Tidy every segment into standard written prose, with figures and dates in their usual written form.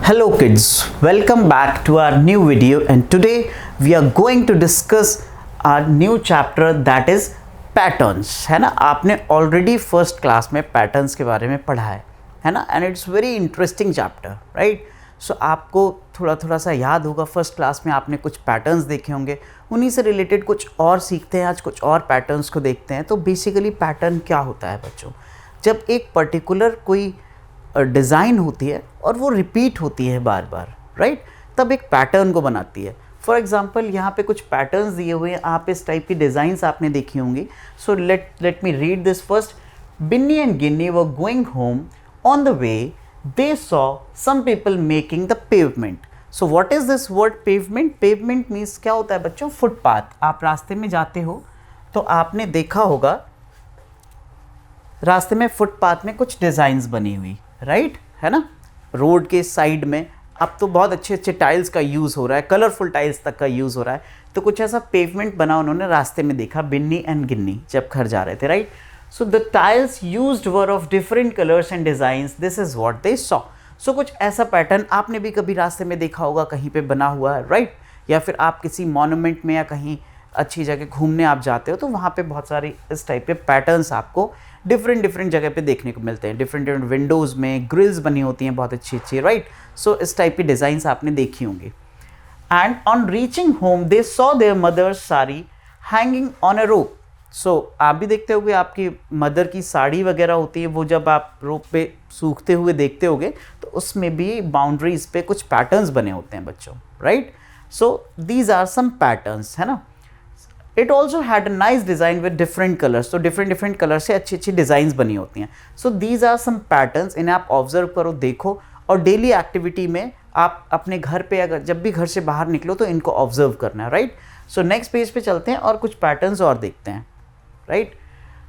Hello kids, welcome back to our new video, and today we are going to discuss our new chapter that is patterns. है ना, आपने already first class में patterns के बारे में पढ़ा है ना, and it's very interesting chapter, right? So आपको थोड़ा सा याद होगा, फर्स्ट क्लास में आपने कुछ पैटर्न्स देखे होंगे, उन्हीं से रिलेटेड कुछ और सीखते हैं। आज कुछ और पैटर्न्स को देखते हैं। तो बेसिकली पैटर्न क्या होता है बच्चों? जब एक पर्टिकुलर कोई डिज़ाइन होती है और वो रिपीट होती है बार बार, राइट, तब एक पैटर्न को बनाती है। फॉर एग्जांपल यहाँ पे कुछ पैटर्न्स दिए हुए हैं, आप इस टाइप की डिज़ाइंस आपने देखी होंगी। So let me read this first. Binny and Ginny were going home, on the way they saw some people making the pavement. So what is this word pavement? Pavement means क्या होता है बच्चों? फुटपाथ। आप रास्ते में जाते हो तो आपने देखा होगा रास्ते में फुटपाथ में कुछ डिज़ाइंस बनी हुई, राइट, है ना, रोड के साइड में। अब तो बहुत अच्छे अच्छे टाइल्स का यूज़ हो रहा है, कलरफुल टाइल्स तक का यूज़ हो रहा है। तो कुछ ऐसा पेवमेंट बना उन्होंने रास्ते में देखा, बिन्नी एंड गिन्नी जब घर जा रहे थे, right. So the tiles used were of different colours and designs, this is what they saw. So कुछ ऐसा पैटर्न आपने भी कभी रास्ते में देखा होगा, कहीं पे बना हुआ है, राइट। या फिर आप किसी मॉन्यूमेंट में या कहीं अच्छी जगह घूमने आप जाते हो तो वहाँ पे बहुत सारी इस टाइप के पैटर्न्स आपको डिफरेंट जगह पे देखने को मिलते हैं। डिफरेंट विंडोज़ में ग्रिल्स बनी होती हैं बहुत अच्छी अच्छी, राइट। सो इस टाइप की डिज़ाइंस आपने देखी होंगी। And on reaching home they saw their mother's sari hanging on a rope. So आप भी देखते होगे, आपकी मदर की साड़ी वगैरह होती है, वो जब आप रोप पे सूखते हुए देखते होगे तो उसमें भी बाउंड्रीज पे कुछ पैटर्न्स बने होते हैं बच्चों, right. So these are some patterns, है ना। It also had a nice design with different colours. तो डिफरेंट कलर से अच्छी अच्छी डिज़ाइंस बनी होती हैं। So these are some patterns, इन्हें आप ऑब्जर्व करो, देखो, और डेली एक्टिविटी में आप अपने घर पे अगर जब भी घर से बाहर निकलो तो इनको ऑब्जर्व करना है, राइट। सो नेक्स्ट पेज पे चलते हैं और कुछ पैटर्न्स और देखते हैं, right.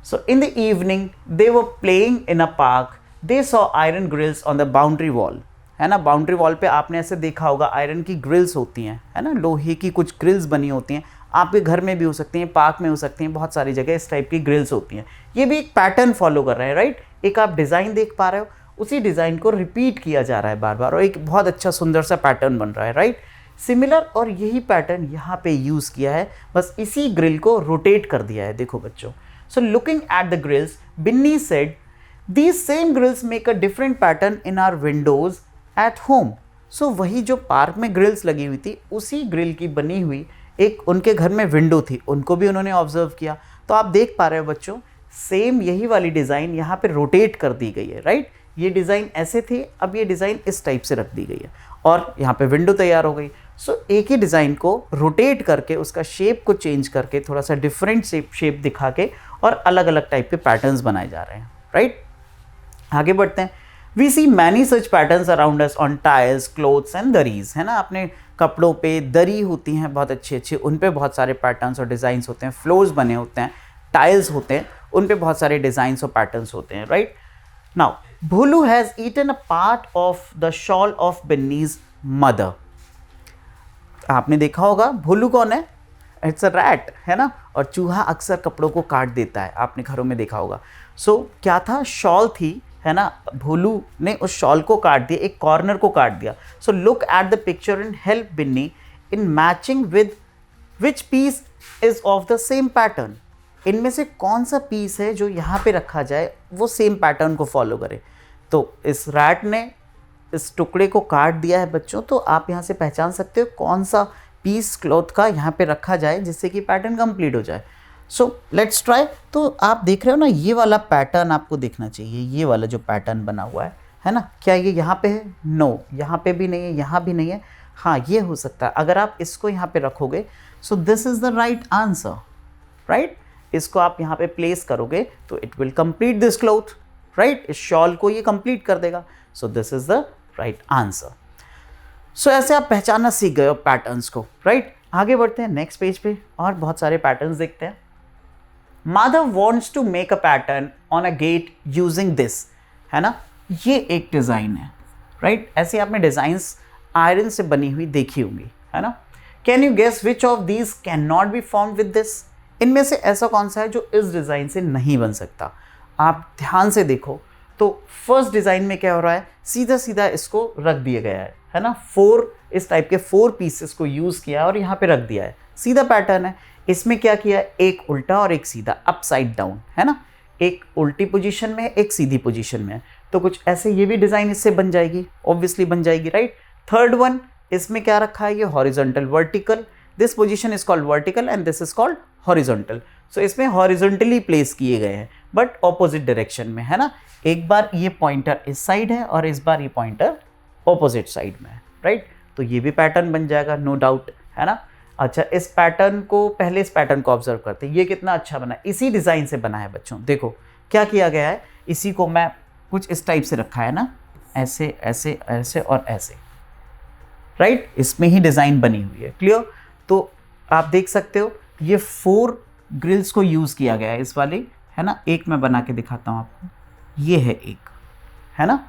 So in the evening they were playing in a park, they saw iron grills on the boundary wall, है ना। बाउंड्री वॉल पे आपने ऐसे देखा होगा, आयरन की ग्रिल्स होती हैं, है ना, लोहे की कुछ ग्रिल्स बनी होती हैं। आपके घर में भी हो सकती हैं, पार्क में हो सकती हैं, बहुत सारी जगह इस टाइप की ग्रिल्स होती हैं। ये भी एक पैटर्न फॉलो कर रहे हैं, राइट। एक आप डिज़ाइन देख पा रहे हो, उसी डिज़ाइन को रिपीट किया जा रहा है बार बार और एक बहुत अच्छा सुंदर सा पैटर्न बन रहा है, राइट। सिमिलर और यही पैटर्न यहाँ पे यूज़ किया है, बस इसी ग्रिल को रोटेट कर दिया है, देखो बच्चों। So looking at the grills, Binni said these same grills make a different pattern in our windows at home. So वही जो पार्क में ग्रिल्स लगी हुई थी, उसी ग्रिल की बनी हुई एक उनके घर में विंडो थी, उनको भी उन्होंने ऑब्जर्व किया। तो आप देख पा रहे हो बच्चों, सेम यही वाली डिज़ाइन यहाँ पे रोटेट कर दी गई है, राइट। ये डिज़ाइन ऐसे थी, अब ये डिज़ाइन इस टाइप से रख दी गई है और यहाँ पे विंडो तैयार हो गई। सो एक ही डिज़ाइन को रोटेट करके, उसका शेप को चेंज करके, थोड़ा सा डिफरेंट शेप दिखा के और अलग अलग टाइप के पैटर्न्स बनाए जा रहे हैं, राइट। आगे बढ़ते हैं। We see many such patterns around us on tiles, clothes and dhurries, है ना। अपने कपड़ों पे दरी होती हैं बहुत अच्छी अच्छी, उन पे बहुत सारे पैटर्न्स और डिज़ाइंस होते हैं। फ्लोर्स बने होते हैं, टाइल्स होते हैं, उन पे बहुत सारे डिज़ाइंस और पैटर्न्स होते हैं, right. Now Bholu has eaten a part of the shawl of Binni's mother. आपने देखा होगा, भोलू कौन है? इट्स अ रैट, है ना। और चूहा अक्सर कपड़ों को काट देता है, आपने घरों में देखा होगा। सो क्या था? शॉल थी, है ना। भोलू ने उस शॉल को काट दिया, एक कॉर्नर को काट दिया। So look at the picture and help Binny in matching with which piece is of the same pattern. इनमें से कौन सा पीस है जो यहाँ पे रखा जाए वो सेम पैटर्न को फॉलो करे। तो इस रैट ने इस टुकड़े को काट दिया है बच्चों, तो आप यहाँ से पहचान सकते हो कौन सा पीस क्लॉथ का यहाँ पे रखा जाए जिससे कि पैटर्न कंप्लीट हो जाए। So let's try. तो आप देख रहे हो ना, ये वाला पैटर्न आपको देखना चाहिए, ये वाला जो पैटर्न बना हुआ है ना। क्या ये यहाँ पे है? नो, यहाँ पे भी नहीं है, यहाँ भी नहीं है। हाँ, ये हो सकता है। अगर आप इसको यहाँ पे रखोगे, so this is the right answer, right. इसको आप यहाँ पे प्लेस करोगे तो it will complete this cloth, right. इस शॉल को ये कंप्लीट कर देगा। So this is the right answer. So ऐसे आप पहचानना सीख गए हो पैटर्न्स को, राइट। आगे बढ़ते हैं नेक्स्ट पेज पे और बहुत सारे पैटर्न्स देखते हैं। Mother wants to make a pattern on a gate using this, है ना। ये एक डिज़ाइन है, राइट। ऐसे आपने डिज़ाइंस आयरन से बनी हुई देखी होंगी, है ना। Can you guess which of these can not be form with this? इनमें से ऐसा कौन सा है जो इस डिज़ाइन से नहीं बन सकता? आप ध्यान से देखो तो फर्स्ट डिज़ाइन में क्या हो रहा है, सीधा सीधा इसको रख दिया गया है, है ना, 4 इस टाइप के 4 पीसेस को यूज किया और यहाँ पे रख दिया है, सीधा पैटर्न है। इसमें क्या किया, एक उल्टा और एक सीधा, अपसाइड डाउन, है ना, एक उल्टी पोजीशन में एक सीधी पोजीशन में है। तो कुछ ऐसे ये भी डिजाइन इससे बन जाएगी, ऑब्वियसली बन जाएगी, राइट। थर्ड वन, इसमें क्या रखा है, ये horizontal vertical, this position is called vertical and this is called horizontal. So इसमें हॉरिजॉन्टली प्लेस किए गए हैं बट ऑपोजिट डायरेक्शन में, है ना। एक बार ये पॉइंटर इस साइड है और इस बार ये पॉइंटर ऑपोजिट साइड में है, राइट। तो ये भी पैटर्न बन जाएगा, नो डाउट, है ना। अच्छा, इस पैटर्न को, पहले इस पैटर्न को ऑब्जर्व करते हैं, ये कितना अच्छा बना है, इसी डिज़ाइन से बना है बच्चों। देखो क्या किया गया है, इसी को मैं कुछ इस टाइप से रखा है ना, ऐसे ऐसे ऐसे और ऐसे, राइट, इसमें ही डिज़ाइन बनी हुई है, क्लियर। तो आप देख सकते हो ये 4 ग्रिल्स को यूज़ किया गया है इस वाले, है ना। एक मैं बना के दिखाता हूँ आपको, ये है एक, है ना,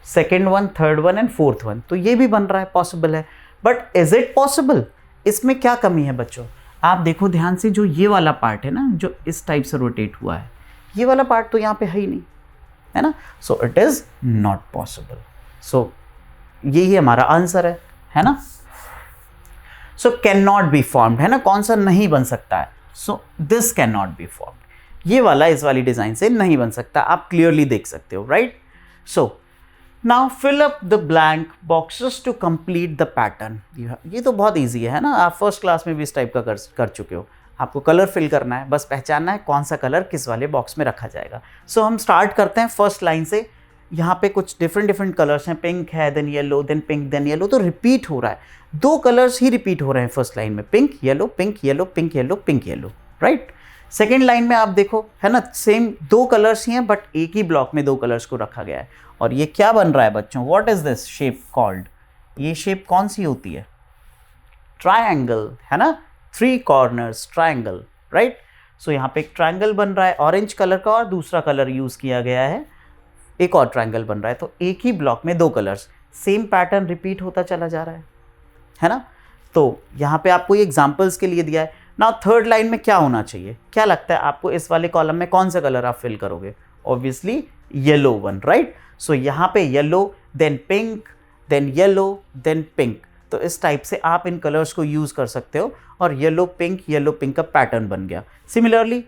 second one, third one and fourth one. तो ये भी बन रहा है, पॉसिबल है, बट इज इट पॉसिबल, इसमें क्या कमी है बच्चों। आप देखो ध्यान से, जो ये वाला पार्ट है ना, जो इस टाइप से रोटेट हुआ है, ये वाला पार्ट तो यहाँ पे है ही नहीं, है ना। So it is not possible. So यही हमारा आंसर है ना। So can not be formed, है ना, कौन सा नहीं बन सकता है। So this can not be formed, ये वाला इस वाली डिजाइन से नहीं बन सकता, आप क्लियरली देख सकते हो, right. So now fill up the blank boxes to complete the pattern. ये तो बहुत ईजी है ना, आप फर्स्ट क्लास में भी इस टाइप का कर चुके हो। आपको कलर फिल करना है, बस पहचानना है कौन सा कलर किस वाले बॉक्स में रखा जाएगा। सो हम स्टार्ट करते हैं फर्स्ट लाइन से। यहाँ पे कुछ डिफरेंट कलर्स हैं, पिंक है, then yellow, then pink, then yellow, तो रिपीट हो रहा है, 2 कलर्स ही रिपीट हो रहे हैं फर्स्ट लाइन में, pink yellow, pink yellow, pink yellow, pink yellow, right. Second line में आप देखो, है ना, सेम 2 कलर्स ही हैं बट एक ही ब्लॉक में 2 कलर्स को रखा गया है। और ये क्या बन रहा है बच्चों, what is this shape called, ये शेप कौन सी होती है, ट्रायंगल, है ना, 3 कॉर्नर्स ट्रायंगल, राइट। सो यहाँ पे एक ट्रायंगल बन रहा है ऑरेंज कलर का और दूसरा कलर यूज किया गया है, एक और ट्रायंगल बन रहा है। तो एक ही ब्लॉक में 2 कलर्स, सेम पैटर्न रिपीट होता चला जा रहा है ना। तो यहाँ पे आपको ये एग्जाम्पल्स के लिए दिया है। नाउ थर्ड लाइन में क्या होना चाहिए, क्या लगता है आपको, इस वाले कॉलम में कौन सा कलर आप फिल करोगे, obviously yellow one, right. So यहाँ पे yellow, then pink, then yellow, then pink. तो इस टाइप से आप इन कलर्स को यूज कर सकते हो और येलो पिंक का पैटर्न बन गया। सिमिलरली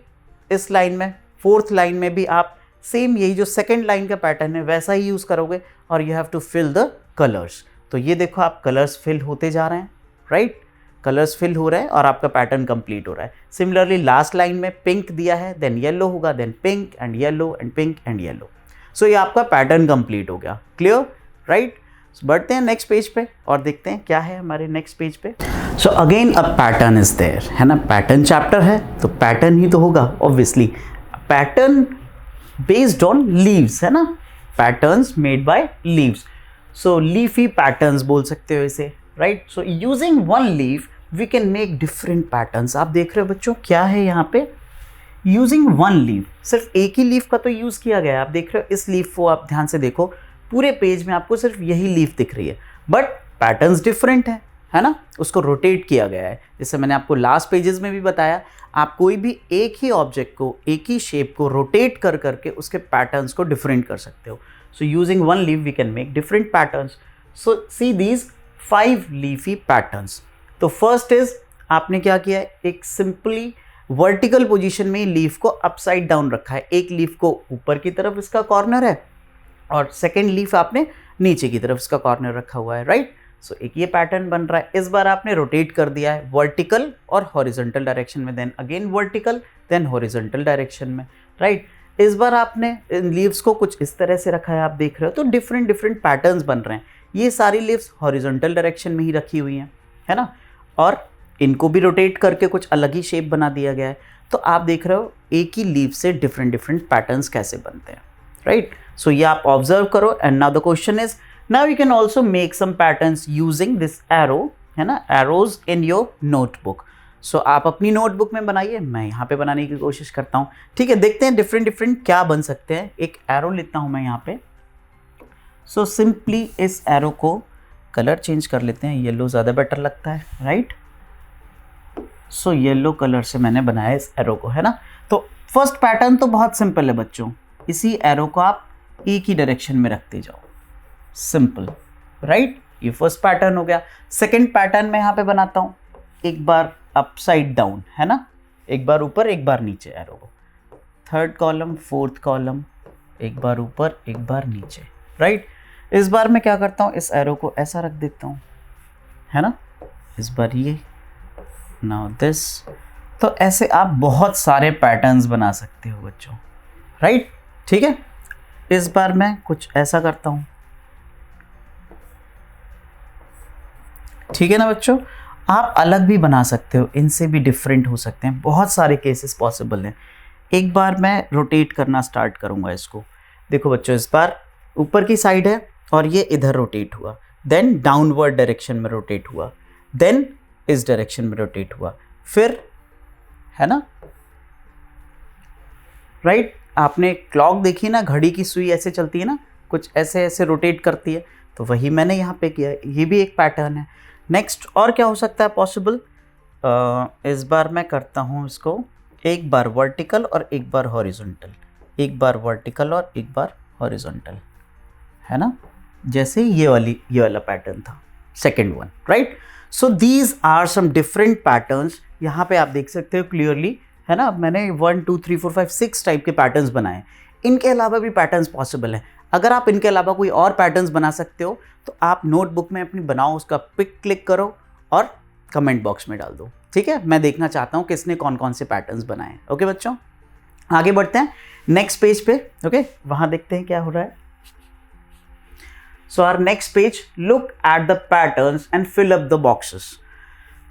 इस लाइन में, फोर्थ लाइन में भी आप सेम यही जो सेकेंड लाइन का पैटर्न है वैसा ही यूज करोगे और you have to fill the colours. तो ये देखो आप कलर्स फिल होते जा रहे हैं, राइट, कलर्स फिल हो रहे हैं और आपका पैटर्न कंप्लीट हो रहा है। सिमिलरली लास्ट लाइन में पिंक दिया है, देन येलो होगा, then pink and yellow and pink and yellow. So ये आपका पैटर्न कंप्लीट हो गया, क्लियर, राइट। बढ़ते हैं नेक्स्ट पेज पे और देखते हैं क्या है हमारे नेक्स्ट पेज पे। So again a pattern is there, है ना, पैटर्न चैप्टर है तो पैटर्न ही तो होगा obviously. Pattern based on leaves, है ना, patterns made by leaves. So leafy patterns बोल सकते हो इसे, right. So using one leaf we can make different patterns. आप देख रहे हो बच्चों क्या है यहाँ पे, यूजिंग वन लीफ, सिर्फ एक ही लीफ का तो यूज किया गया है। आप देख रहे हो इस लीफ को, आप ध्यान से देखो, पूरे पेज में आपको सिर्फ यही लीफ दिख रही है बट पैटर्न्स डिफरेंट है ना, उसको रोटेट किया गया है। जैसे मैंने आपको लास्ट पेजेस में भी बताया, आप कोई भी एक ही ऑब्जेक्ट को, एक ही शेप को रोटेट कर करके उसके पैटर्न्स को डिफरेंट कर सकते हो। So using one leaf we can make different patterns. So see these 5 leafy patterns. तो फर्स्ट इज, आपने क्या किया है, एक सिंपली वर्टिकल पोजीशन में लीफ को अपसाइड डाउन रखा है। एक लीफ को ऊपर की तरफ इसका कॉर्नर है और सेकेंड लीफ आपने नीचे की तरफ इसका कॉर्नर रखा हुआ है, राइट। सो एक ये पैटर्न बन रहा है। इस बार आपने रोटेट कर दिया है वर्टिकल और हॉरिजॉन्टल डायरेक्शन में, then again vertical, then horizontal direction में, राइट। इस बार आपने इन लीव्स को कुछ इस तरह से रखा है, आप देख रहे हो, तो डिफरेंट पैटर्न्स बन रहे हैं। ये सारी लीव्स हॉरिजॉन्टल डायरेक्शन में ही रखी हुई हैं, है ना, और इनको भी रोटेट करके कुछ अलग ही शेप बना दिया गया है। तो आप देख रहे हो एक ही लीव से डिफरेंट पैटर्न्स कैसे बनते हैं, राइट। सो ये आप ऑब्जर्व करो and now the question is, now you can also make some patterns using this arrow, है ना, arrows in your notebook. So आप अपनी नोटबुक में बनाइए, मैं यहाँ पे बनाने की कोशिश करता हूँ, ठीक है। देखते हैं डिफरेंट क्या बन सकते हैं। एक एरो लेता हूँ मैं यहाँ पे। सो सिंपली इस एरो को कलर चेंज कर लेते हैं, येलो ज़्यादा बेटर लगता है, राइट। सो येलो कलर से मैंने बनाया इस एरो को, है ना। तो फर्स्ट पैटर्न तो बहुत सिंपल है बच्चों, इसी एरो को आप एक ही डायरेक्शन में रखते जाओ, सिंपल, राइट। ये फर्स्ट पैटर्न हो गया। सेकंड पैटर्न मैं यहाँ पे बनाता हूँ, एक बार अपसाइड डाउन, है ना, एक बार ऊपर एक बार नीचे एरो को। थर्ड कॉलम, फोर्थ कॉलम, एक बार ऊपर एक बार नीचे, राइट। इस बार मैं क्या करता हूँ, इस एरो को ऐसा रख देता हूँ, है ना, इस बार ये, नाउ दिस। तो ऐसे आप बहुत सारे पैटर्न्स बना सकते हो बच्चों, राइट, ठीक है। इस बार मैं कुछ ऐसा करता हूँ, ठीक है ना बच्चों। आप अलग भी बना सकते हो, इनसे भी डिफरेंट हो सकते हैं, बहुत सारे केसेस पॉसिबल हैं। एक बार मैं रोटेट करना स्टार्ट करूँगा इसको। देखो बच्चों, इस बार ऊपर की साइड है और ये इधर रोटेट हुआ, देन डाउनवर्ड डायरेक्शन में रोटेट हुआ, देन इस डायरेक्शन में रोटेट हुआ, फिर, है ना, राइट। आपने क्लॉक देखी ना, घड़ी की सुई ऐसे चलती है ना, कुछ ऐसे ऐसे रोटेट करती है, तो वही मैंने यहाँ पे किया, ये भी एक पैटर्न है। नेक्स्ट और क्या हो सकता है पॉसिबल, इस बार मैं करता हूँ इसको एक बार वर्टिकल और एक बार हॉरिजॉन्टल, एक बार वर्टिकल और एक बार हॉरिजॉन्टल, है ना, जैसे ये वाला पैटर्न था, second one, right. So these are some different patterns. यहाँ पे आप देख सकते हो क्लियरली, है ना, मैंने 1 2 3 4 5 6 टाइप के पैटर्न्स बनाए। इनके अलावा भी पैटर्न्स पॉसिबल हैं। अगर आप इनके अलावा कोई और पैटर्न्स बना सकते हो तो आप नोटबुक में अपनी बनाओ, उसका पिक क्लिक करो और कमेंट बॉक्स में डाल दो, ठीक है। मैं देखना चाहता हूँ किसने कौन कौन से पैटर्न्स बनाए। ओके बच्चों, आगे बढ़ते हैं नेक्स्ट पेज पे। ओके, वहाँ देखते हैं क्या हो रहा है। So our next page, look at the patterns and fill up the boxes.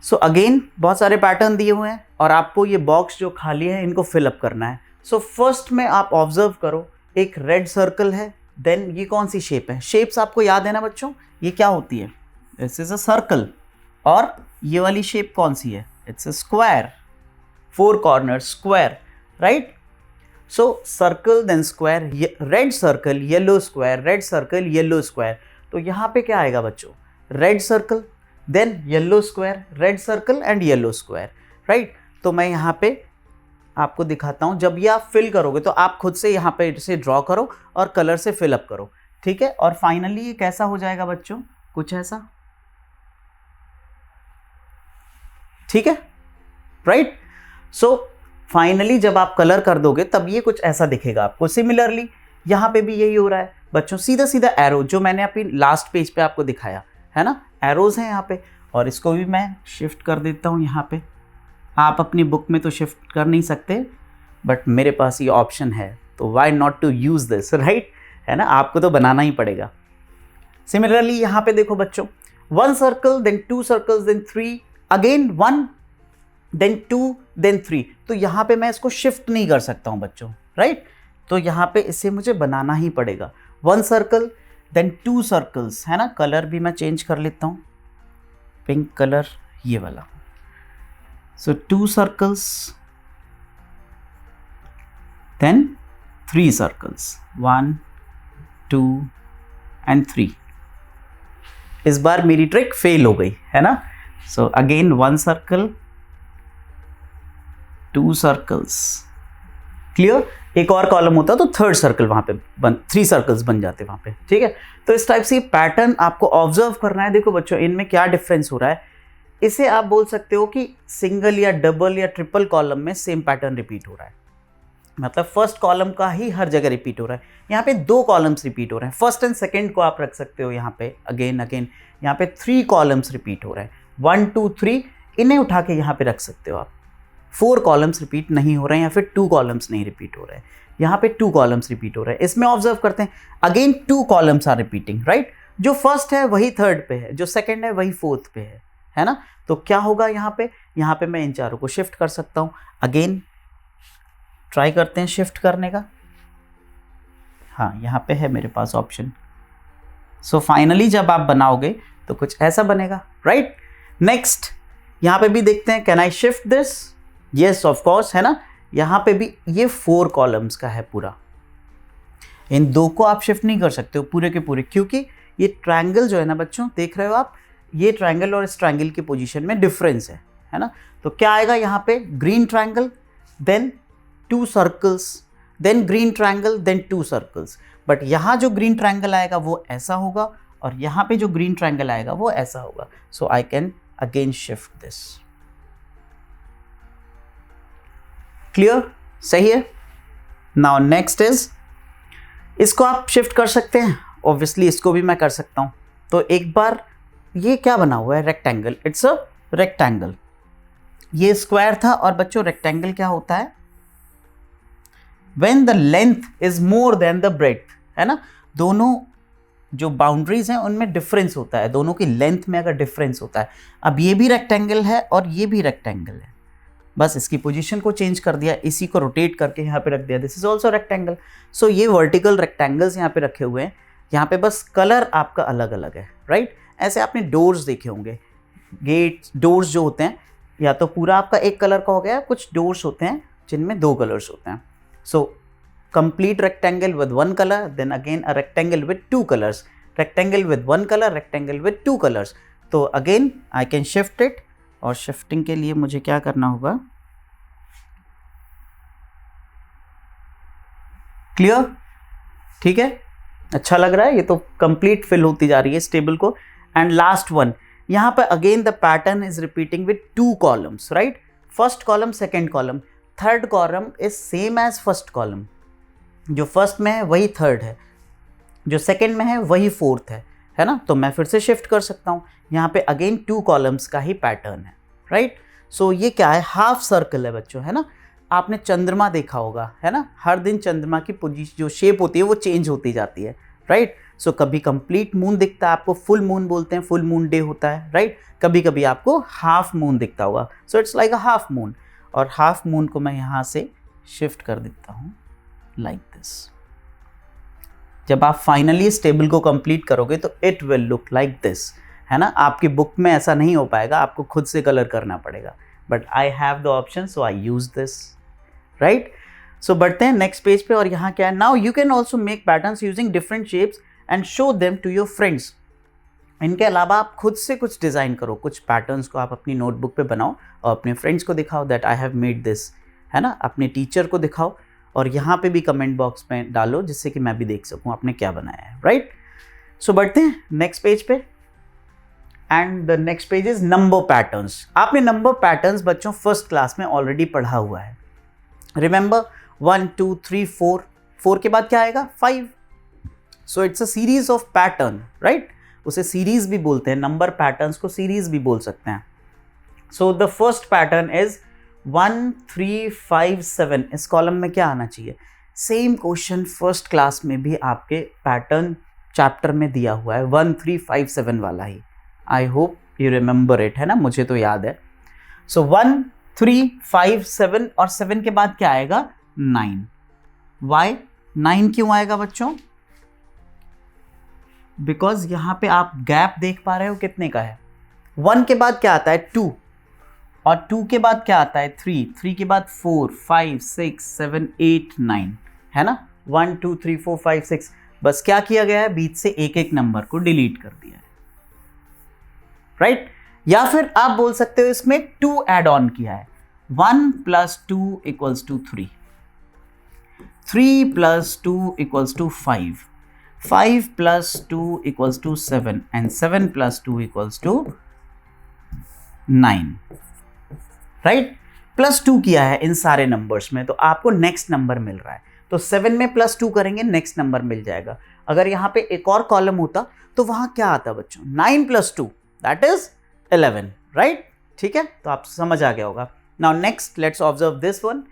So again बहुत सारे पैटर्न दिए हुए हैं और आपको ये बॉक्स जो खाली है इनको फिलअप करना है। सो फर्स्ट में आप ऑब्जर्व करो, एक रेड सर्कल है, देन ये कौन सी शेप है, शेप्स आपको याद है ना बच्चों, ये क्या होती है, दिस इज अ सर्कल, और ये वाली शेप कौन सी है, it's a square, 4 corner square, right. So circle then square, red circle yellow square, red circle yellow square. तो यहाँ पे क्या आएगा बच्चों, red circle then yellow square, red circle and yellow square, right. तो मैं यहाँ पे आपको दिखाता हूँ, जब ये आप फिल करोगे तो आप खुद से यहाँ पे इसे ड्रॉ करो और कलर से फिल अप करो, ठीक है। और फाइनली ये कैसा हो जाएगा बच्चों, कुछ ऐसा, ठीक है, राइट। सो फाइनली जब आप कलर कर दोगे तब ये कुछ ऐसा दिखेगा आपको। सिमिलरली यहाँ पे भी यही हो रहा है बच्चों, सीधा सीधा एरो जो मैंने अपनी लास्ट पेज पे आपको दिखाया है ना, एरोज हैं यहाँ पे, और इसको भी मैं शिफ्ट कर देता हूँ यहाँ पे। आप अपनी बुक में तो शिफ्ट कर नहीं सकते, बट मेरे पास ये ऑप्शन है, तो why not to use this, right, है ना, आपको तो बनाना ही पड़ेगा। सिमिलरली यहाँ पे देखो बच्चों, 1 circle then 2 circles then 3, again 1 then 2 then 3। तो यहाँ पे मैं इसको शिफ्ट नहीं कर सकता हूँ बच्चों, राइट। तो यहाँ पे इसे मुझे बनाना ही पड़ेगा, 1 सर्कल देन 2 सर्कल्स, है ना। कलर भी मैं चेंज कर लेता हूँ, पिंक कलर ये वाला। सो 2 सर्कल्स देन 3 सर्कल्स, 1 2 एंड 3। इस बार मेरी ट्रिक फेल हो गई, है ना। So again 1 circle 2 circles, clear. एक और कॉलम होता तो 3rd सर्कल वहाँ पे 3 सर्कल्स बन जाते वहाँ पे, ठीक है। तो इस टाइप से पैटर्न आपको ऑब्जर्व करना है। देखो बच्चों, इनमें क्या डिफरेंस हो रहा है, इसे आप बोल सकते हो कि सिंगल या डबल या ट्रिपल कॉलम में सेम पैटर्न रिपीट हो रहा है, मतलब फर्स्ट कॉलम का ही हर जगह रिपीट हो रहा है। यहाँ पे 2 कॉलम्स रिपीट हो रहे हैं, फर्स्ट एंड सेकंड को आप रख सकते हो यहाँ पे अगेन अगेन। यहाँ पे 3 कॉलम्स रिपीट हो रहे हैं, 1 2 3, इन्हें उठा के यहाँ पे रख सकते हो आप। 4 कॉलम्स रिपीट नहीं हो रहे हैं या फिर 2 कॉलम्स नहीं रिपीट हो रहे हैं, यहाँ पे 2 कॉलम्स रिपीट हो रहे हैं। इसमें ऑब्जर्व करते हैं, again 2 columns are repeating, right. जो फर्स्ट है वही 3rd पे है, जो सेकंड है वही 4th पे है ना। तो क्या होगा यहाँ पे मैं इन चारों को शिफ्ट कर सकता हूँ। अगेन ट्राई करते हैं शिफ्ट करने का, हाँ यहाँ पे है मेरे पास ऑप्शन। सो फाइनली जब आप बनाओगे तो कुछ ऐसा बनेगा, राइट। नेक्स्ट यहाँ पे भी देखते हैं, can I shift this, yes of course, है ना। यहाँ पे भी ये 4 कॉलम्स का है पूरा, इन 2 को आप शिफ्ट नहीं कर सकते हो पूरे के पूरे, क्योंकि ये ट्रायंगल जो है ना बच्चों, देख रहे हो आप, ये ट्रायंगल और इस ट्रायंगल की पोजीशन में डिफरेंस है ना। तो क्या आएगा यहाँ पे, green triangle then 2 circles then green triangle then 2 circles. But यहाँ जो ग्रीन ट्रायंगल आएगा वो ऐसा होगा और यहाँ पे जो ग्रीन ट्रायंगल आएगा वो ऐसा होगा. So I can again shift this. Clear? सही है. नाउ नेक्स्ट इज, इसको आप शिफ्ट कर सकते हैं, ऑब्वियसली इसको भी मैं कर सकता हूं. तो एक बार ये क्या बना हुआ है, रेक्टेंगल. It's a rectangle. ये स्क्वायर था, और बच्चों रेक्टेंगल क्या होता है, when the length is more than the breadth, है ना. दोनों जो बाउंड्रीज हैं उनमें डिफरेंस होता है, दोनों की लेंथ में अगर डिफरेंस होता है. अब ये भी रेक्टेंगल है और ये भी रेक्टेंगल है, बस इसकी पोजीशन को चेंज कर दिया, इसी को रोटेट करके यहाँ पे रख दिया. This is also rectangle. So ये वर्टिकल रेक्टेंगल्स यहाँ पे रखे हुए हैं. यहाँ पे बस कलर आपका अलग अलग है, राइट. ऐसे आपने डोर्स देखे होंगे, गेट डोर्स जो होते हैं, या तो पूरा आपका एक कलर का हो गया, कुछ डोर्स होते हैं जिनमें दो कलर्स होते हैं. So complete rectangle with one colour, then again a rectangle with two colours, rectangle with one colour, rectangle with two colours. तो again I can shift it, और शिफ्टिंग के लिए मुझे क्या करना होगा, क्लियर? ठीक है, अच्छा लग रहा है. ये तो कंप्लीट फिल होती जा रही है इस टेबल को. एंड लास्ट वन, यहां पर again the pattern is repeating with two columns, right. First column, second column, third column is same as first column. जो फर्स्ट में है वही थर्ड है, जो सेकेंड में है वही फोर्थ है ना. तो मैं फिर से शिफ्ट कर सकता हूं. यहाँ पे अगेन टू कॉलम्स का ही पैटर्न है, राइट. सो ये क्या है, हाफ सर्कल है बच्चों, है ना. आपने चंद्रमा देखा होगा, है ना. हर दिन चंद्रमा की पोजीशन, जो शेप होती है वो चेंज होती जाती है, राइट. सो कभी कंप्लीट मून दिखता है आपको, फुल मून बोलते हैं, फुल मून डे होता है, राइट. कभी कभी आपको हाफ मून दिखता होगा. So it's like a half moon. और हाफ मून को मैं यहाँ से शिफ्ट कर देता हूँ लाइक दिस. जब आप फाइनली इस टेबल को कंप्लीट करोगे तो it will look like this, है ना. आपकी बुक में ऐसा नहीं हो पाएगा, आपको खुद से कलर करना पड़ेगा. But I have the option, so I use this, right. So बढ़ते हैं नेक्स्ट पेज पे. और यहाँ क्या है, now you can also make patterns using different shapes and show them to your friends. इनके अलावा आप खुद से कुछ डिज़ाइन करो, कुछ पैटर्न्स को आप अपनी नोटबुक पे बनाओ और अपने फ्रेंड्स को दिखाओ that I have made this, है ना. अपने टीचर को दिखाओ, और यहाँ पे भी कमेंट बॉक्स में डालो जिससे कि मैं भी देख सकूँ आपने क्या बनाया है, राइट. सो बढ़ते हैं नेक्स्ट पेज पे. And the next page is number patterns. आपने नंबर पैटर्न्स बच्चों फर्स्ट क्लास में ऑलरेडी पढ़ा हुआ है. रिमेंबर 1 2 3 4, 4 के बाद क्या आएगा, 5. So it's a series of pattern, right. उसे सीरीज भी बोलते हैं, नंबर पैटर्न्स को सीरीज भी बोल सकते हैं. So the first pattern is 1 3 5 7. इस कॉलम में क्या आना चाहिए, सेम क्वेश्चन फर्स्ट क्लास में भी आपके पैटर्न चैप्टर में दिया हुआ है, 1 3 5 7 वाला ही. I hope you remember it, है ना. मुझे तो याद है. सो 1 3 5 7, और 7 के बाद क्या आएगा, 9. वाई 9 क्यों आएगा बच्चों, बिकॉज यहां पे आप गैप देख पा रहे हो कितने का है. 1 के बाद क्या आता है, 2, और 2 के बाद क्या आता है, 3, 3 के बाद 4 5 6 7 8 9, है ना. 1 2 3 4 5 6. बस क्या किया गया है, बीच से एक एक नंबर को डिलीट कर दिया है, राइट. या फिर आप बोल सकते हो इसमें 2 ऐड ऑन किया है. 1 + 2 = 3, 3 + 2 = 5, 5 + 2 = 7, and 7 + 2 = 9, राइट. +2 किया है इन सारे नंबर्स में, तो आपको नेक्स्ट नंबर मिल रहा है. तो 7 में +2 करेंगे, नेक्स्ट नंबर मिल जाएगा. अगर यहाँ पे एक और कॉलम होता तो वहां क्या आता बच्चों, 9 + 2 दैट इज 11, राइट. ठीक है, तो आप समझ आ गया होगा. Now next let's observe this one.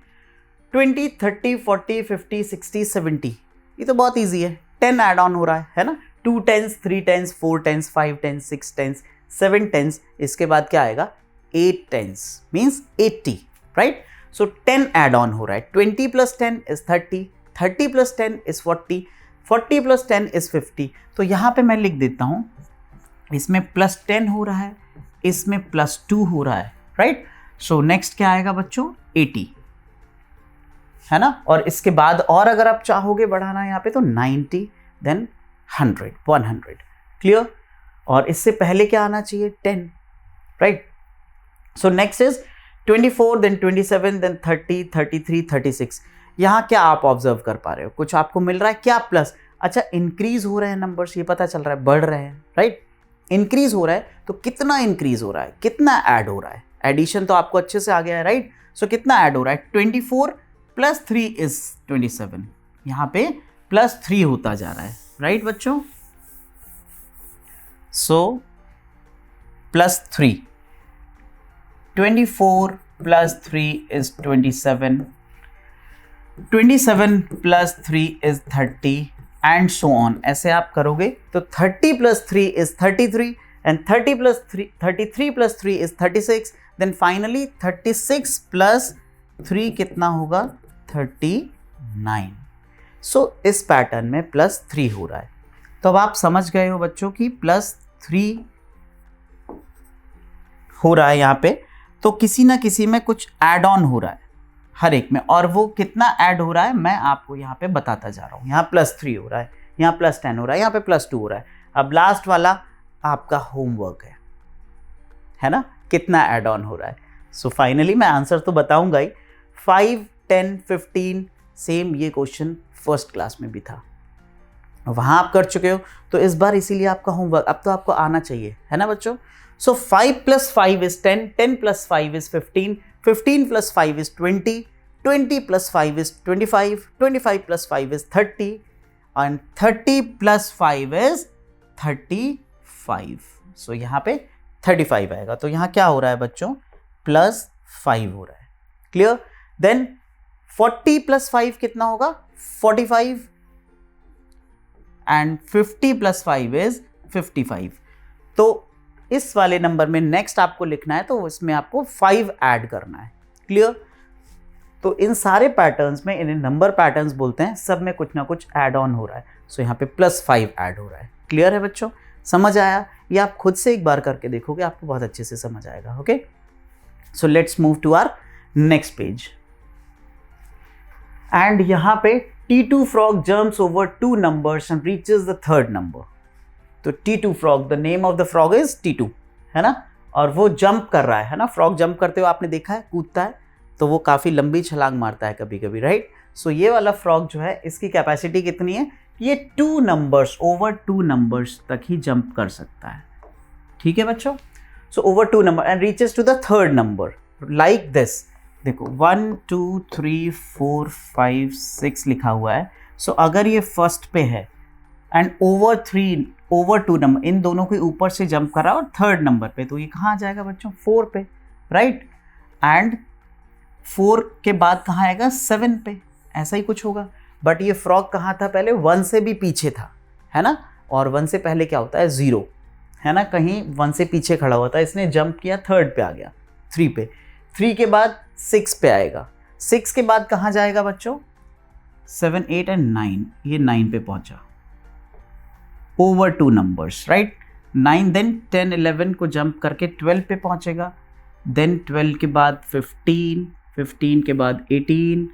20 30 40 50 60 70. ये तो बहुत ईजी है, 10 ऐड ऑन हो रहा है ना. 2 10s 3 10s 4 10s 5 10s 6 10s 7 10s. इसके बाद क्या आएगा, 8 10s means 80, right. So 10 add on हो रहा है. 20 + 10 is 30, 30 + 10 is 40, 40 + 10 is 50. तो यहाँ पे मैं लिख देता हूँ, इसमें +10 हो रहा है, इसमें +2 हो रहा है, राइट. सो नेक्स्ट क्या आएगा बच्चों, 80, है ना. और इसके बाद और अगर आप चाहोगे बढ़ाना यहाँ पे तो 90, देन 100, 100, क्लियर. और इससे पहले क्या आना चाहिए, 10, right. So next is 24, then 27, then 30 33 36. यहाँ क्या आप ऑब्जर्व कर पा रहे हो, कुछ आपको मिल रहा है क्या, प्लस. अच्छा इंक्रीज हो रहे हैं नंबर्स, ये पता चल रहा है बढ़ रहे हैं, राइट। इंक्रीज हो रहा है तो कितना इंक्रीज हो रहा है, कितना ऐड हो रहा है, एडिशन तो आपको अच्छे से आ गया है, राइट। सो कितना ऐड हो रहा है, 24 + 3 इज 27, यहाँ पे +3 होता जा रहा है, राइट बच्चों। So +3, 24 + 3 is 27, 27 + 3 is 30 and so on. ऐसे आप करोगे तो 30 + 3 is 33 and 33 + 3 is 36, then finally 36 + 3 कितना होगा, 39। सो इस पैटर्न में +3 हो रहा है। तो अब आप समझ गए हो बच्चों कि +3 हो रहा है यहाँ पे, तो किसी ना किसी में कुछ ऐड ऑन हो रहा है हर एक में, और वो कितना ऐड हो रहा है मैं आपको यहाँ पे बताता जा रहा हूँ। यहाँ +3 हो रहा है, यहाँ +10 हो रहा है, यहाँ पे +2 हो रहा है। अब लास्ट वाला आपका होमवर्क है ना, कितना ऐड ऑन हो रहा है। सो फाइनली मैं आंसर तो बताऊंगा ही, 5, 10, 15, सेम ये क्वेश्चन फर्स्ट क्लास में भी था, वहाँ आप कर चुके हो, तो इस बार इसीलिए आपका होमवर्क अब तो आपको आना चाहिए, है ना बच्चों। सो 5 + 5 is 10, 10 + 5 is 15, 15 + 5 is 20, 20 + 5 is 25, 25 + 5 is 30, and 30 + 5 is 35। सो यहाँ पे 35 आएगा। तो यहाँ क्या हो रहा है बच्चों, +5 हो रहा है, क्लियर। देन 40 + 5 कितना होगा, 45, एंड 50 + 5 is 55। तो इस वाले नंबर में नेक्स्ट आपको लिखना है, तो इसमें आपको 5 ऐड करना है, क्लियर। तो इन सारे पैटर्न्स में, इन्हें नंबर पैटर्न्स बोलते हैं, सब में कुछ ना कुछ ऐड ऑन हो रहा है। सो यहाँ पे +5 ऐड हो रहा है, क्लियर है बच्चों, समझ आया। ये आप खुद से एक बार करके देखोगे, आपको बहुत अच्छे से समझ आएगा, okay. So let's move to our next page. And यहाँ पे T2 frog jumps over 2 numbers and reaches the third number। तो T2 frog, the name of the frog is T2, है ना, और वो जंप कर रहा है ना, फ्रॉग जंप करते हुए आपने देखा है, कूदता है, तो वो काफ़ी लंबी छलांग मारता है कभी कभी, राइट। सो ये वाला फ्रॉग जो है, इसकी कैपेसिटी कितनी है, ये 2 नंबर्स, ओवर 2 नंबर्स तक ही जंप कर सकता है, ठीक है बच्चों। So over 2 number and reaches to the third number like this. देखो 1 2 3 4 5 6 लिखा हुआ है। सो अगर ये फर्स्ट पे है एंड ओवर 2 नंबर, इन दोनों के ऊपर से जंप करा और थर्ड नंबर पे, तो ये कहाँ आ जाएगा बच्चों, 4 पे, राइट। एंड 4 के बाद कहाँ आएगा, 7 पे, ऐसा ही कुछ होगा। बट ये फ्रॉग कहाँ था पहले, 1 से भी पीछे था, है ना, और 1 से पहले क्या होता है, 0, है ना, कहीं 1 से पीछे खड़ा हुआ था, इसने जंप किया, थर्ड पे आ गया, 3 पे, 3 के बाद 6 पे आएगा, 6 के बाद कहाँ जाएगा बच्चों, 7 8 एंड 9, ये 9 पे पहुंचा, ओवर 2 नंबर्स, राइट। 9, देन 10 11 को जंप करके 12 पे पहुंचेगा, देन 12 के बाद 15, 15 के बाद 18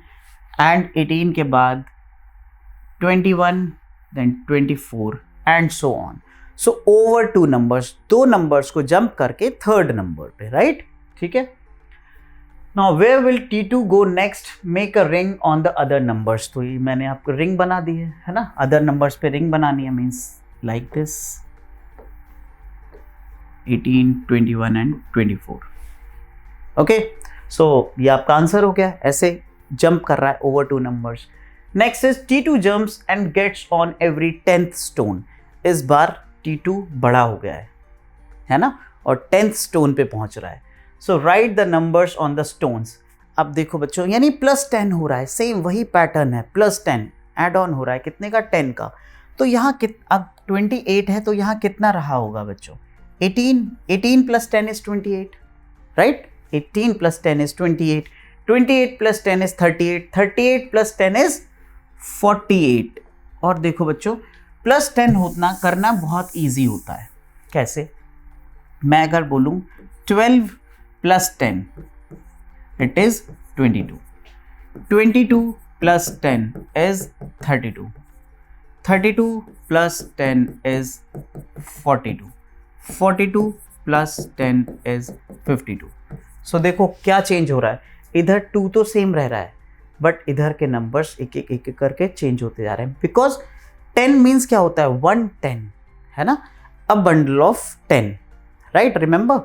एंड 18 के बाद 21, then 24 and so on. So over 2 numbers, 2 numbers को जंप करके थर्ड नंबर पे, राइट, ठीक है। Now where will T2 go next? Make a ring on the other numbers। तो ये मैंने आपको रिंग बना दी है ना, अदर नंबर्स पे रिंग बनानी है, means like this 18 21 and 24। Okay, so ये आपका आंसर हो गया, ऐसे जंप कर रहा है over 2 numbers. Next is T2 jumps and gets on every 10th stone। इस बार T2 बड़ा हो गया है ना, और 10th स्टोन पे पहुंच रहा है। So write the numbers on the stones. अब देखो बच्चों, यानी +10 हो रहा है, सेम वही पैटर्न है, +10 एड ऑन हो रहा है, कितने का, 10 का। तो यहाँ अब 28 है, तो यहाँ कितना रहा होगा बच्चों, 18, 18 + 10 is 28, right, 18 + 10 is 28, 28 + 10 is 38, 38 + 10 is 48। और देखो बच्चों, +10 होना करना बहुत ईजी होता है, कैसे, मैं अगर बोलूँ 12 + 10 it is 22, 22 + 10 is 32, 32 + 10 is 42, 42 + 10 is 52। सो देखो क्या चेंज हो रहा है, इधर 2 तो सेम रह रहा है, बट इधर के नंबर्स एक एक करके चेंज होते जा रहे हैं, बिकॉज 10 मीन्स क्या होता है 110, है ना, a bundle of 10, right, remember.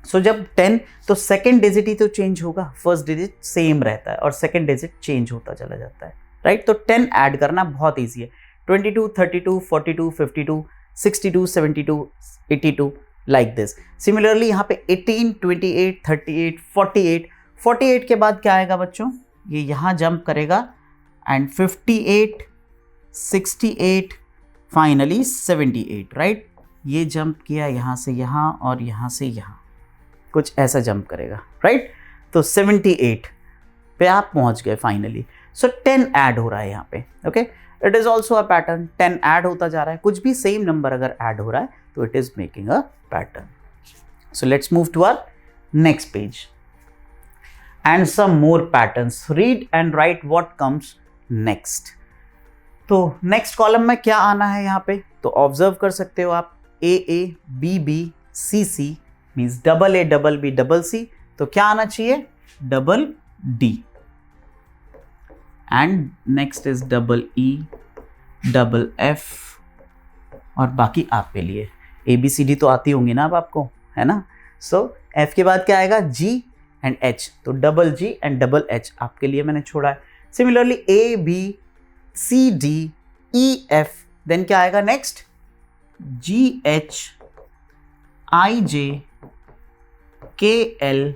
So जब 10 तो सेकेंड डिजिट ही तो चेंज होगा, फर्स्ट डिजिट सेम रहता है और सेकेंड डिजिट चेंज होता चला जाता है, राइट। तो 10 ऐड करना बहुत ईजी है, 22, 32, 42, 52, 62, 72, 82 लाइक दिस। सिमिलरली यहाँ पे 18, 28, 38, 48, 48 के बाद क्या आएगा बच्चों, ये यहाँ जंप करेगा एंड 58, 68, फाइनली 78, राइट। ये जंप किया यहाँ से यहाँ और यहाँ से यहाँ, कुछ ऐसा जंप करेगा, राइट। तो 78 पे आप पहुँच गए फाइनली। सो 10 ऐड हो रहा है यहाँ पे, okay. It is also a pattern, 10 add होता जा रहा है, कुछ भी सेम नंबर अगर ऐड हो रहा है तो it is making a pattern. So let's move to our next page and some more patterns. Read and write what comes next. तो नेक्स्ट कॉलम में क्या आना है यहाँ पे, तो ऑब्जर्व कर सकते हो आप, AA, BB, CC means double A, double B, double C, तो क्या आना चाहिए double D, and next is double E, double F, और बाकी आपके लिए ABCD तो आती होंगी ना अब आपको, है ना। सो F के बाद क्या आएगा G एंड H, तो double G and double H आपके लिए मैंने छोड़ा है। Similarly A, B, C, D, E, F, then क्या आएगा next G, H, I, J, K, L,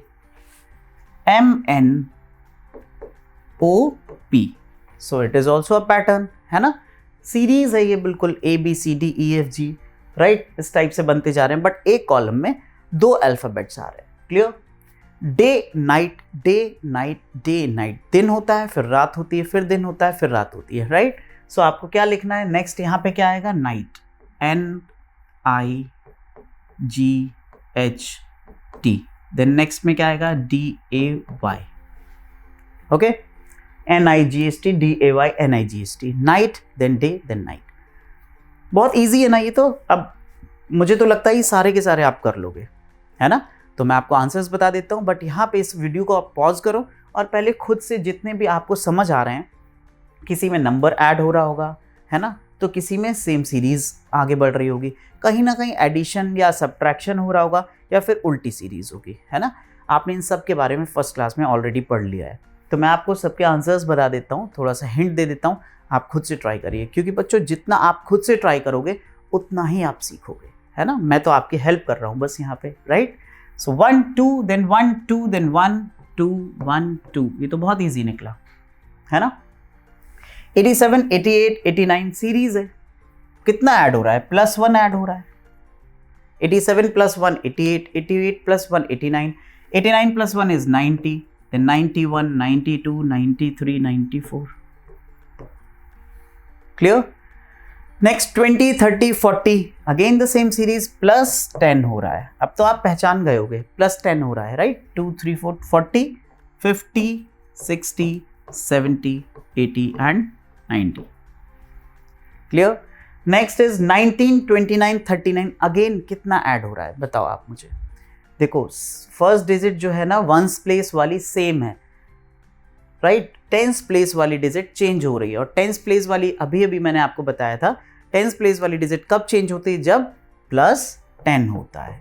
M, N, O, P. So it is also a pattern, है ना, सीरीज है ये बिल्कुल, A, B, C, D, E, F, G, right, इस type से बनते जा रहे हैं, बट एक कॉलम में 2 अल्फाबेट्स आ रहे हैं, clear. Day night, day night, day night, दिन होता है फिर रात होती है, फिर दिन होता है फिर रात होती है, राइट। सो आपको क्या लिखना है नेक्स्ट, यहाँ पे क्या आएगा नाइट, NIGHT, देन नेक्स्ट में क्या आएगा DAY, okay, NIGHT, DAY, NIGHT, night, then day, then night. बहुत इजी है ना ये तो, अब मुझे तो लगता है ये सारे के सारे आप कर लोगे, है ना। तो मैं आपको आंसर्स बता देता हूँ, बट यहाँ पे इस वीडियो को आप पॉज करो और पहले खुद से जितने भी आपको समझ आ रहे हैं, किसी में नंबर ऐड हो रहा होगा, है ना, तो किसी में सेम सीरीज़ आगे बढ़ रही होगी, कहीं ना कहीं एडिशन या सब्ट्रैक्शन हो रहा होगा, या फिर उल्टी सीरीज़ होगी, है ना। आपने इन सब के बारे में फर्स्ट क्लास में ऑलरेडी पढ़ लिया है, तो मैं आपको सबके आंसर्स बता देता हूँ, थोड़ा सा हिंट दे देता हूँ, आप खुद से ट्राई करिए, क्योंकि बच्चों जितना आप खुद से ट्राई करोगे उतना ही आप सीखोगे, है ना। मैं तो आपकी हेल्प कर रहा हूँ बस यहाँ पे, राइट। सो 1 2 देन 1 2 देन 1 2 1 2, ये तो बहुत इजी निकला, है ना। 87 88 89 सीरीज है, कितना ऐड हो रहा है, +1 ऐड हो रहा है, 87 + 1 88, 88 + 1 89, 89 + 1 is 90, then 91 92 93 94, clear। Next 20 30 40, again the same series, +10 हो रहा है, अब तो आप पहचान गए होगे, +10 हो रहा है, right. 2 3 4 40 50 60 70 80 and 90, clear. Next is 19 29 39, again कितना ऐड हो रहा है बताओ आप मुझे। देखो फर्स्ट डिजिट जो है ना वंस प्लेस वाली सेम है, राइट, टेंस प्लेस वाली डिजिट चेंज हो रही है, और टेंस प्लेस वाली अभी अभी मैंने आपको बताया था, टेंस प्लेस वाली डिजिट कब चेंज होती है, जब +10 होता है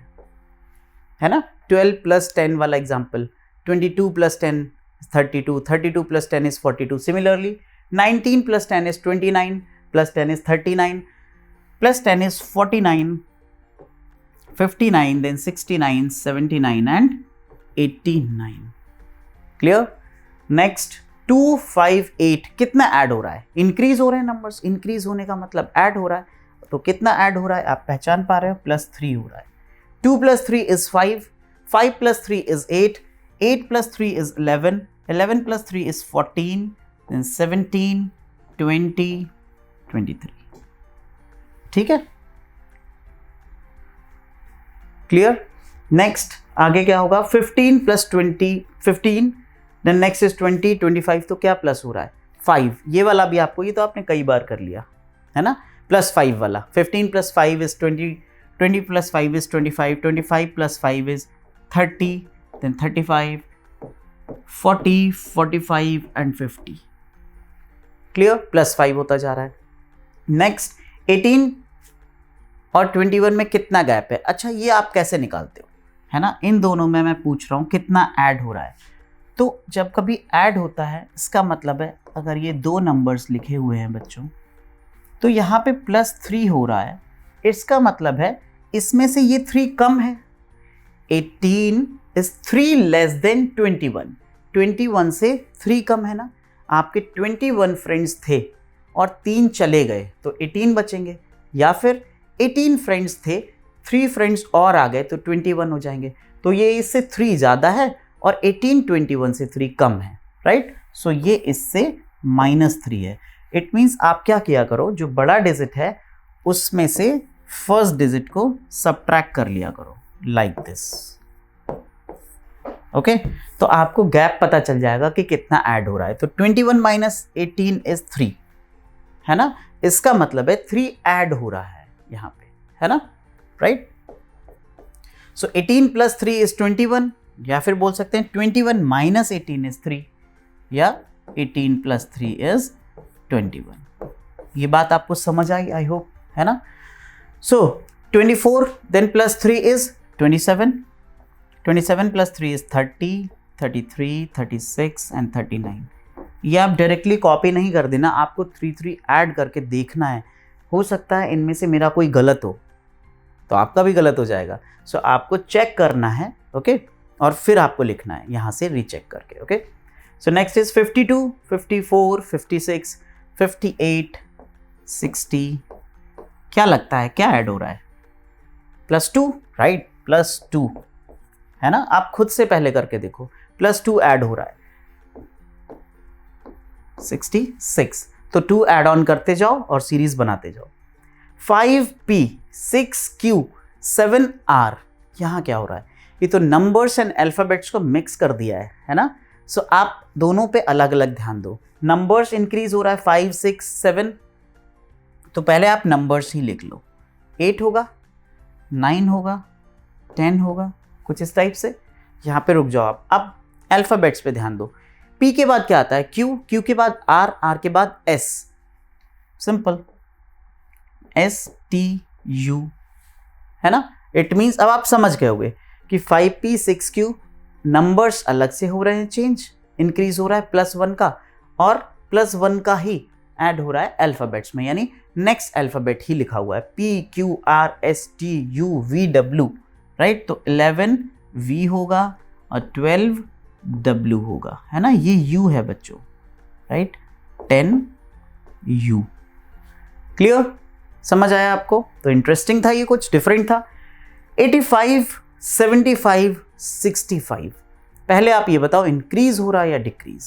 ना। 12 + 10 वाला example, 22 + 10 32, 32 + 10 is 42, similarly 19 + 10 is 29, + 10 is 39, + 10 is 49, 59, then 69 79 and 89, clear. Next 258, कितना ऐड हो रहा है, इंक्रीज हो रहे हैं नंबर्स, इंक्रीज होने का मतलब ऐड हो रहा है, तो कितना ऐड हो रहा है आप पहचान पा रहे हो, +3 हो रहा है। 2 + 3 is 5, 5 + 3 is 8, 8 + 3 is 11, 11 + 3 is 14, then 17 20 23, ठीक है, क्लियर। नेक्स्ट आगे क्या होगा, 15 + 20 15, देन नेक्स्ट इज 20 25, तो क्या प्लस हो रहा है 5, ये वाला भी आपको, ये तो आपने कई बार कर लिया है ना, +5 वाला, 15 + 5 is 20, 20 + 5 is 25, 25 + 5 is 30, then 35 40 45 and 50, clear, +5 होता जा रहा है। नेक्स्ट 18 और 21 में कितना गैप है? अच्छा, ये आप कैसे निकालते हो, है ना? इन दोनों में मैं पूछ रहा हूँ कितना ऐड हो रहा है। तो जब कभी ऐड होता है, इसका मतलब है अगर ये दो नंबर्स लिखे हुए हैं बच्चों, तो यहाँ पे +3 हो रहा है, इसका मतलब है इसमें से ये 3 कम है। 18 is 3 less than 21, 21 से 3 कम है ना। आपके 21 फ्रेंड्स थे और 3 चले गए तो 18 बचेंगे, या फिर 18 फ्रेंड्स थे, 3 फ्रेंड्स और आ गए तो 21 हो जाएंगे। तो ये इससे 3 ज़्यादा है और 18 21 से 3 कम है, राइट? सो ये इससे -3 है। इट मीन्स आप क्या किया करो, जो बड़ा डिजिट है उसमें से फर्स्ट डिजिट को सब्ट्रैक्ट कर लिया करो, लाइक दिस। ओके, तो आपको गैप पता चल जाएगा कि कितना ऐड हो रहा है। तो 21 - 18 इज 3, है ना? इसका मतलब है 3 ऐड हो रहा है यहाँ पे, है ना? राइट? सो 18 + 3 इज 21, या फिर बोल सकते हैं 21 - 18 इज 3, या 18 + 3 इज 21। ये बात आपको समझ आई, आई होप, है ना? सो 24 then +3 is 27, 27 + 3 is 30, 33, 36 and 39। ये आप डायरेक्टली कॉपी नहीं कर देना, आपको 3 ऐड करके देखना है। हो सकता है इनमें से मेरा कोई गलत हो तो आपका भी गलत हो जाएगा। सो आपको चेक करना है, ओके, और फिर आपको लिखना है यहाँ से रीचेक करके, ओके। So next is 52, 54, 56, 58, 60। क्या लगता है क्या ऐड हो रहा है? +2, राइट? +2, है ना? आप खुद से पहले करके देखो, +2 ऐड हो रहा है, 66। तो 2 ऐड ऑन करते जाओ और सीरीज बनाते जाओ। 5P, 6Q, 7R, यहाँ क्या हो रहा है? ये तो नंबर्स एंड अल्फाबेट्स को मिक्स कर दिया है ना? सो आप दोनों पे अलग अलग ध्यान दो। नंबर्स इंक्रीज हो रहा है 5, 6, 7, तो पहले आप नंबर्स ही लिख लो। 8 होगा, 9 होगा, 10 होगा, कुछ इस टाइप से। यहाँ पे रुक जाओ आप। अब अल्फ़ाबेट्स पे ध्यान दो। P के बाद क्या आता है? Q, Q के बाद R, R के बाद S। सिंपल, STU, है ना? इट मीन्स अब आप समझ गए होंगे कि 5P, 6Q नंबर्स अलग से हो रहे हैं, चेंज, इंक्रीज हो रहा है +1 का, और +1 का ही ऐड हो रहा है अल्फ़ाबेट्स में, यानी नेक्स्ट अल्फ़ाबेट ही लिखा हुआ है, P, Q, R, S, T, U, V, W, right? तो 11 V होगा और 12 W होगा, है ना? ये U है बच्चों, राइट? 10 U। क्लियर? समझ आया आपको? तो इंटरेस्टिंग था, ये कुछ डिफरेंट था। 85, 75, 65। पहले आप ये बताओ इंक्रीज हो रहा है या decrease?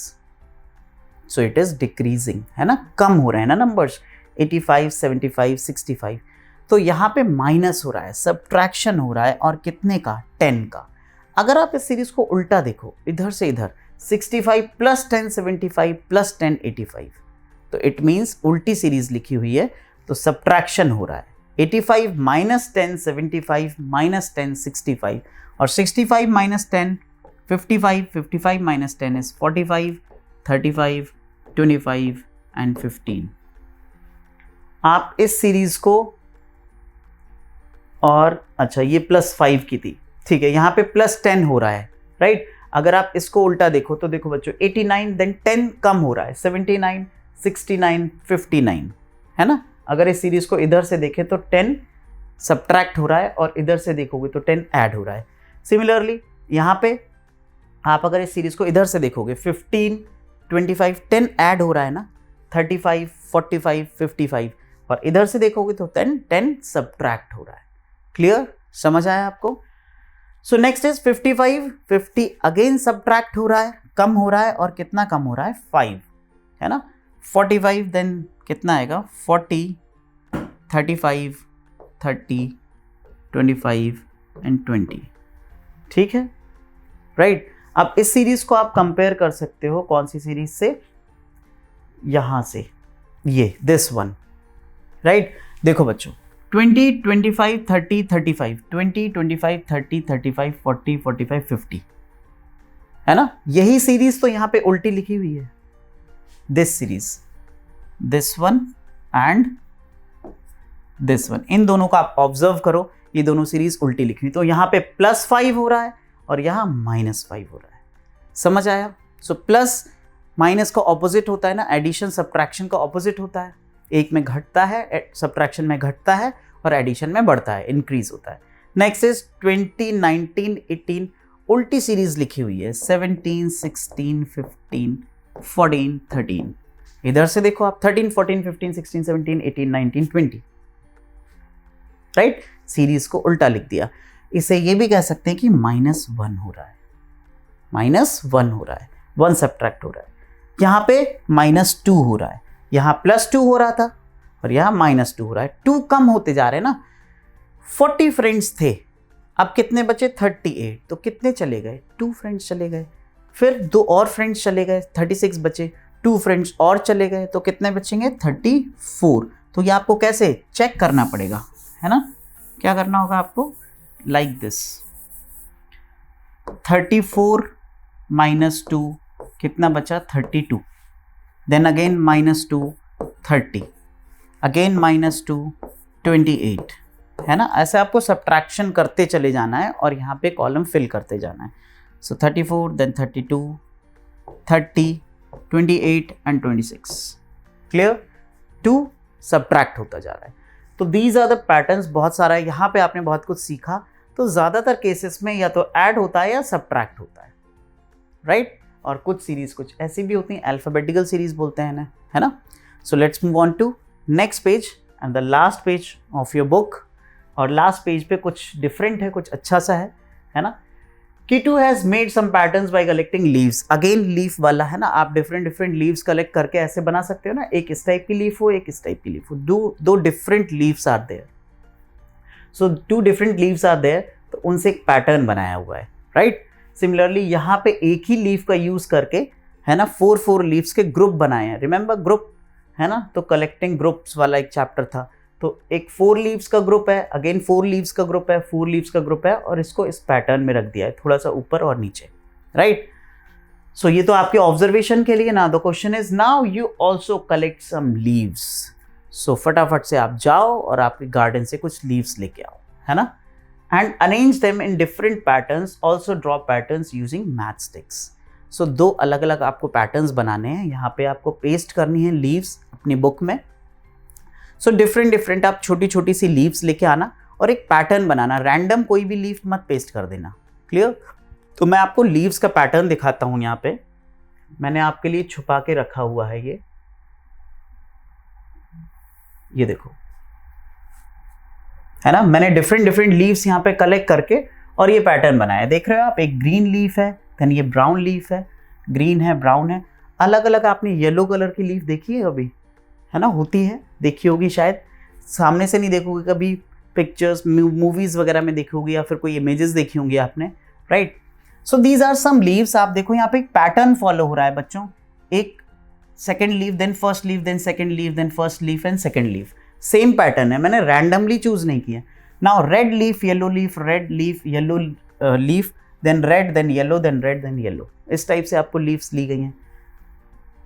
So it is decreasing, है ना? कम हो रहे हैं ना नंबर्स, 85, 75, 65। तो यहाँ पे माइनस हो रहा है, सब्ट्रैक्शन हो रहा है, और कितने का? 10 का। अगर आप इस सीरीज को उल्टा देखो, इधर से इधर, 65 + 10 75 + 10 85, तो इट मीन्स उल्टी सीरीज लिखी हुई है, तो सब्ट्रैक्शन हो रहा है। 85 - 10 75 - 10 65, और 65 - 10 55, 55 - 10 is 45, 35, 25 and 15। आप इस सीरीज को, और अच्छा ये +5 की थी, ठीक है, यहाँ पे +10 हो रहा है, राइट? अगर आप इसको उल्टा देखो तो देखो बच्चों, 89 देन 10 कम हो रहा है, 79, 69, 59, है ना? अगर इस सीरीज को इधर से देखें तो 10 सब्ट्रैक्ट हो रहा है, और इधर से देखोगे तो 10 ऐड हो रहा है। सिमिलरली यहाँ पे आप अगर इस सीरीज को इधर से देखोगे, 15, 25, 10 ऐड हो रहा है ना, 35, 45, 55, और इधर से देखोगे तो 10 सब्ट्रैक्ट हो रहा है। क्लियर? समझ आया आपको? सो नेक्स्ट इज 55, 50 अगेन सब्ट्रैक्ट हो रहा है, कम हो रहा है, और कितना कम हो रहा है? 5, है ना? 45 देन कितना आएगा? 40, 35, 30, 25 एंड 20, ठीक है, राइट? अब इस सीरीज को आप कंपेयर कर सकते हो कौन सी सीरीज से? यहां से, ये दिस वन, राइट? देखो बच्चों, 20, 25, 30, 35, 20, 25, 30, 35, 40, 45, 50, है ना? यही सीरीज तो यहां पे उल्टी लिखी हुई है, this series, this one and this one, इन दोनों को आप ऑब्जर्व करो, ये दोनों सीरीज उल्टी लिखी, तो यहाँ पे +5 हो रहा है और यहाँ -5 हो रहा है। समझ आया? सो प्लस माइनस का ऑपोजिट होता है ना, एडिशन सब्ट्रैक्शन का ऑपोजिट होता है, एक में घटता है, सब्ट्रैक्शन में घटता है और एडिशन में बढ़ता है, इंक्रीज होता है। नेक्स्ट इज 20, 19, 18 उल्टी सीरीज लिखी हुई है, 17, 16, 15, 14, 13। इधर से देखो आप 13, 14, 15, 16, 17, 18, 19, 20, राइट? सीरीज को उल्टा लिख दिया। इसे ये भी कह सकते हैं कि -1 हो रहा है, -1 हो रहा है, 1 सब्ट्रैक्ट हो रहा है। यहाँ पे -2 हो रहा है, यहाँ +2 हो रहा था और यहाँ -2 हो रहा है। 2 कम होते जा रहे हैं ना। 40 फ्रेंड्स थे, अब कितने बचे? 38। तो कितने चले गए? 2 फ्रेंड्स चले गए। फिर 2 और फ्रेंड्स चले गए, 36 बचे। 2 फ्रेंड्स और चले गए तो कितने बचेंगे? 34। तो ये आपको कैसे चेक करना पड़ेगा, है ना? क्या करना होगा आपको? लाइक दिस, 34 -2 कितना बचा? 32। देन अगेन -2 30, अगेन -2 28, है ना? ऐसे आपको सब्ट्रैक्शन करते चले जाना है और यहाँ पे कॉलम फिल करते जाना है। सो 34, देन 32, 30, 28 एंड 26। क्लियर? 2 सब्ट्रैक्ट होता जा रहा है। तो दीज आर द पैटर्न्स। बहुत सारा है यहाँ पे, आपने बहुत कुछ सीखा। तो ज़्यादातर केसेस में या तो ऐड होता है या सब्ट्रैक्ट होता है, राइट? और कुछ सीरीज कुछ ऐसी भी होती हैं, अल्फ़ाबेटिकल सीरीज बोलते हैं ना, है ना? So let's move on to next page and the last page of your book. और लास्ट पेज पे कुछ डिफरेंट है, कुछ अच्छा सा है ना? Kitu has made some patterns by collecting leaves. Again leaf वाला है ना, आप डिफरेंट लीव्स कलेक्ट करके ऐसे बना सकते हो ना, एक इस टाइप की लीफ हो, एक इस टाइप की लीफ हो। दो different leaves are there, so 2 different leaves are there, तो उनसे एक पैटर्न बनाया हुआ है, राइट? सिमिलरली यहाँ पे एक ही लीफ का यूज करके, है ना, 4 लीव्स के ग्रुप बनाए हैं। रिमेंबर ग्रुप, है ना? तो कलेक्टिंग ग्रुप्स वाला एक चैप्टर था, तो एक 4 लीव्स का ग्रुप है, अगेन 4 लीव्स का ग्रुप है, 4 लीव्स का ग्रुप है, और इसको इस पैटर्न में रख दिया है, थोड़ा सा ऊपर और नीचे, राइट? सो ये तो आपके ऑब्जर्वेशन के लिए ना। The question is now you also collect some leaves. So फटाफट से आप जाओ और आपके गार्डन से कुछ लीव्स लेके आओ, है ना? And arrange them in different patterns, also draw patterns using matchsticks. So 2 अलग अलग आपको पैटर्न्स बनाने हैं, यहाँ पे आपको पेस्ट करनी है लीव्स अपनी बुक में। सो डिफरेंट आप छोटी छोटी सी लीव्स लेके आना और एक पैटर्न बनाना, रैंडम कोई भी लीफ मत पेस्ट कर देना। क्लियर? तो मैं आपको लीव्स का पैटर्न दिखाता हूं। यहाँ पे मैंने आपके लिए छुपा के रखा हुआ है, ये देखो, है ना? मैंने डिफरेंट लीव्स यहाँ पे कलेक्ट करके और ये पैटर्न बनाया। देख रहे हो आप, एक ग्रीन लीफ है, देन ये ब्राउन लीफ है, ग्रीन है, ब्राउन है, अलग अलग। आपने येलो कलर की लीफ देखी है अभी, है ना? होती है, देखी होगी शायद, सामने से नहीं देखोगे कभी, पिक्चर्स मूवीज वगैरह में देखी होगी या फिर कोई इमेजेस देखी होंगी आपने, right? So these are some leaves. आप देखो यहाँ पे एक पैटर्न फॉलो हो रहा है बच्चों, एक second leaf, then first leaf, then second leaf, then first leaf and second leaf. Same pattern है, मैंने रैंडमली चूज नहीं किया। Now red leaf, yellow leaf, red leaf, yellow leaf, then red, then yellow, then red, then yellow, इस type से आपको leaves ली गई हैं।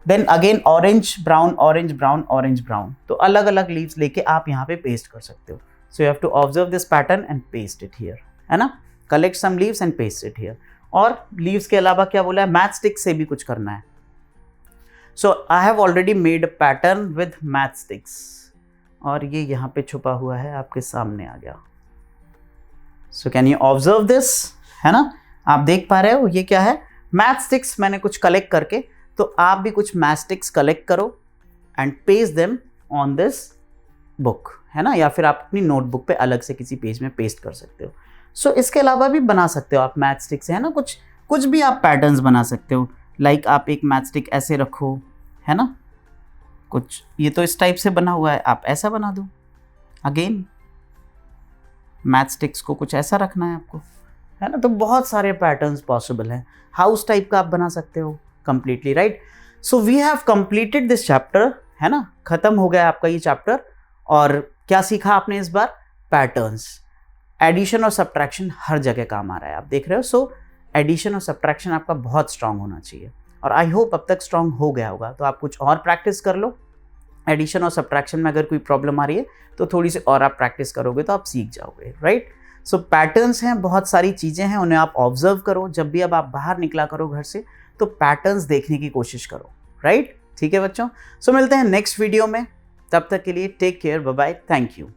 Then again orange brown, orange brown, orange brown, तो अलग अलग लीव्स लेके आप यहाँ पे पेस्ट कर सकते हो। So you have to observe this pattern and paste it here, है ना? Collect some leaves and paste it here. और लीव्स के अलावा क्या बोला है? मैच स्टिक से भी कुछ करना है। So I have already made a pattern with matchsticks, और ये यहाँ पे छुपा हुआ है, आपके सामने आ गया। So can you observe this, है ना? आप देख पा रहे हो ये क्या है? मैच स्टिक्स मैंने कुछ कलेक्ट करके, तो आप भी कुछ मैच स्टिक्स कलेक्ट करो and paste them on this book, है ना? या फिर आप अपनी नोटबुक पे अलग से किसी पेज में पेस्ट कर सकते हो। सो इसके अलावा भी बना सकते हो आप मैच स्टिक से, है ना? कुछ भी आप पैटर्न्स बना सकते हो। लाइक आप एक मैच स्टिक ऐसे रखो, है ना? कुछ ये तो इस टाइप से बना हुआ है, आप ऐसा बना दो। अगेन मैच स्टिक्स को कुछ ऐसा रखना है आपको, है ना? तो बहुत सारे पैटर्न्स पॉसिबल हैं। हाउस टाइप का आप बना सकते हो completely, right? So we have completed this chapter, है ना? खत्म हो गया आपका ये चैप्टर। और क्या सीखा आपने इस बार? पैटर्न्स। एडिशन और सब्ट्रैक्शन हर जगह काम आ रहा है, आप देख रहे हो। सो एडिशन और सब्ट्रैक्शन आपका बहुत स्ट्रांग होना चाहिए, और आई होप अब तक स्ट्रांग हो गया होगा। तो आप कुछ और प्रैक्टिस कर लो एडिशन और सब्ट्रैक्शन में अगर कोई प्रॉब्लम आ रही है तो थोड़ी सी और आप प्रैक्टिस करोगे तो आप सीख जाओगे, राइट। सो पैटर्न्स हैं, बहुत सारी चीज़ें हैं, उन्हें आप ऑब्जर्व करो। जब भी अब आप बाहर निकला करो घर से तो पैटर्न्स देखने की कोशिश करो, राइट। ठीक है बच्चों, सो मिलते हैं नेक्स्ट वीडियो में। तब तक के लिए take care, bye bye, thank you.